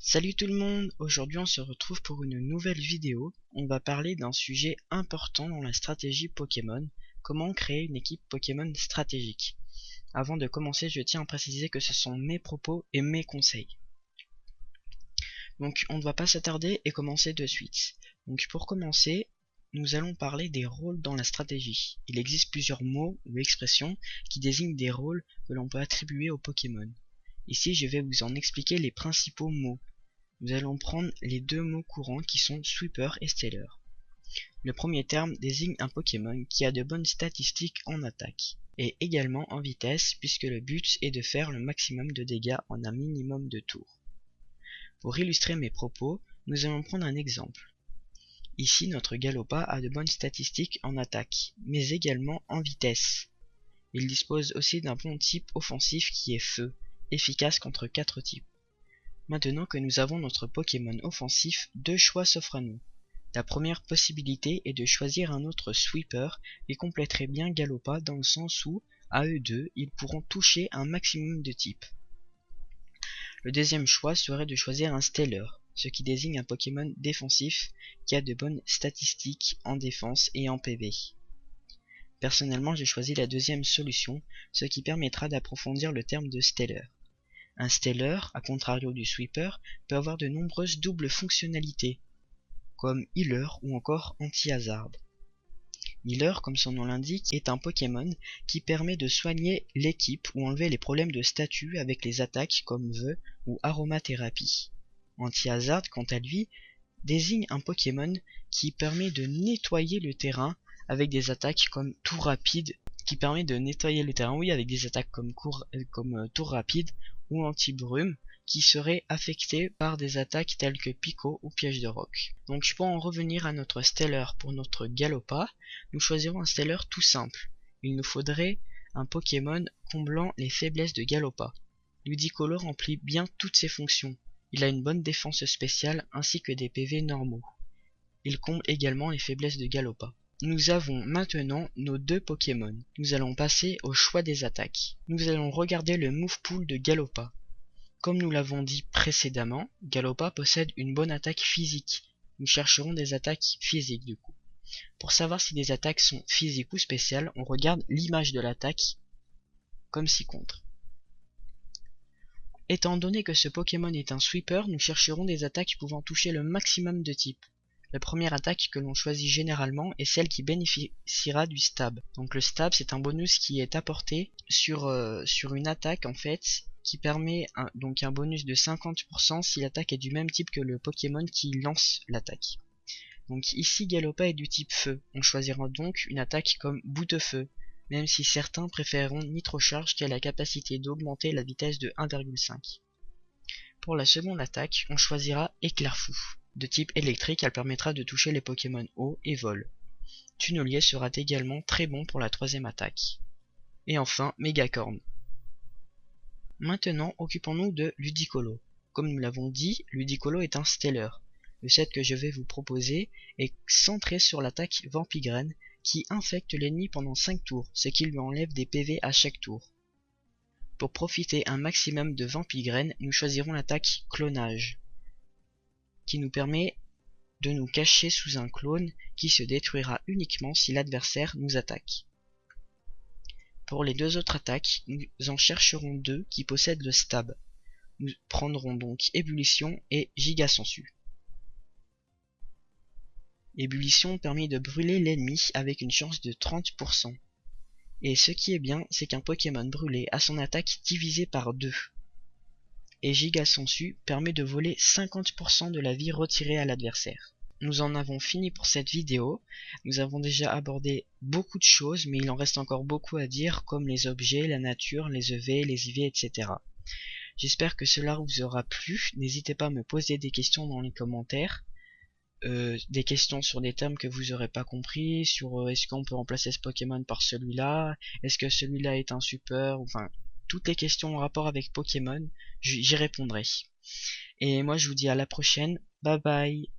Salut tout le monde, aujourd'hui on se retrouve pour une nouvelle vidéo. On va parler d'un sujet important dans la stratégie Pokémon, comment créer une équipe Pokémon stratégique. Avant de commencer, je tiens à préciser que ce sont mes propos et mes conseils. Donc on ne va pas s'attarder et commencer de suite. Donc pour commencer, nous allons parler des rôles dans la stratégie. Il existe plusieurs mots ou expressions qui désignent des rôles que l'on peut attribuer aux Pokémon. Ici je vais vous en expliquer les principaux mots. Nous allons prendre les deux mots courants qui sont Sweeper et Steller. Le premier terme désigne un Pokémon qui a de bonnes statistiques en attaque, et également en vitesse puisque le but est de faire le maximum de dégâts en un minimum de tours. Pour illustrer mes propos, nous allons prendre un exemple. Ici notre Galopa a de bonnes statistiques en attaque, mais également en vitesse. Il dispose aussi d'un bon type offensif qui est Feu, efficace contre 4 types. Maintenant que nous avons notre Pokémon offensif, deux choix s'offrent à nous. La première possibilité est de choisir un autre Sweeper qui compléterait bien Galopa dans le sens où, à eux deux, ils pourront toucher un maximum de types. Le deuxième choix serait de choisir un Steller, ce qui désigne un Pokémon défensif qui a de bonnes statistiques en défense et en PV. Personnellement, j'ai choisi la deuxième solution, ce qui permettra d'approfondir le terme de Steller. Un Steller, à contrario du Sweeper, peut avoir de nombreuses doubles fonctionnalités, comme Healer ou encore Anti-Hazard. Healer, comme son nom l'indique, est un Pokémon qui permet de soigner l'équipe ou enlever les problèmes de statut avec les attaques comme Vœux ou Aromathérapie. Anti-Hazard, quant à lui, désigne un Pokémon qui permet de nettoyer le terrain avec des attaques comme Tour Rapide, avec des attaques comme Tour Rapide ou Anti-Brume, qui seraient affectés par des attaques telles que Pico ou Piège de Roc. Donc pour en revenir à notre Steller pour notre Galopa, nous choisirons un Steller tout simple. Il nous faudrait un Pokémon comblant les faiblesses de Galopa. Ludicolo remplit bien toutes ses fonctions. Il a une bonne défense spéciale ainsi que des PV normaux. Il comble également les faiblesses de Galopa. Nous avons maintenant nos deux Pokémon. Nous allons passer au choix des attaques. Nous allons regarder le move pool de Galopa. Comme nous l'avons dit précédemment, Galopa possède une bonne attaque physique. Nous chercherons des attaques physiques du coup. Pour savoir si des attaques sont physiques ou spéciales, on regarde l'image de l'attaque comme ci-contre. Étant donné que ce Pokémon est un Sweeper, nous chercherons des attaques pouvant toucher le maximum de types. La première attaque que l'on choisit généralement est celle qui bénéficiera du stab. Donc le stab, c'est un bonus qui est apporté sur une attaque en fait, qui permet donc un bonus de 50% si l'attaque est du même type que le Pokémon qui lance l'attaque. Donc ici Galopa est du type Feu, on choisira donc une attaque comme Boute-Feu, même si certains préféreront Nitrocharge qui a la capacité d'augmenter la vitesse de 1,5. Pour la seconde attaque, on choisira Éclair-Fou. De type électrique, elle permettra de toucher les Pokémon eau et vol. Tunnelier sera également très bon pour la troisième attaque. Et enfin, Mégacorne. Maintenant, occupons-nous de Ludicolo. Comme nous l'avons dit, Ludicolo est un Steller. Le set que je vais vous proposer est centré sur l'attaque Vampigraine qui infecte l'ennemi pendant 5 tours, ce qui lui enlève des PV à chaque tour. Pour profiter un maximum de Vampigraine, nous choisirons l'attaque Clonage, qui nous permet de nous cacher sous un clone qui se détruira uniquement si l'adversaire nous attaque. Pour les deux autres attaques, nous en chercherons deux qui possèdent le stab. Nous prendrons donc Ébullition et Giga Sensu. Ébullition permet de brûler l'ennemi avec une chance de 30%. Et ce qui est bien, c'est qu'un Pokémon brûlé a son attaque divisée par 2. Et Giga Sensu permet de voler 50% de la vie retirée à l'adversaire. Nous en avons fini pour cette vidéo. Nous avons déjà abordé beaucoup de choses, mais il en reste encore beaucoup à dire, comme les objets, la nature, les EV, les IV, etc. J'espère que cela vous aura plu. N'hésitez pas à me poser des questions dans les commentaires. Des questions sur des termes que vous aurez pas compris, sur est-ce qu'on peut remplacer ce Pokémon par celui-là, est-ce que celui-là est un super, enfin toutes les questions en rapport avec Pokémon, j'y répondrai. Et moi je vous dis à la prochaine, bye bye.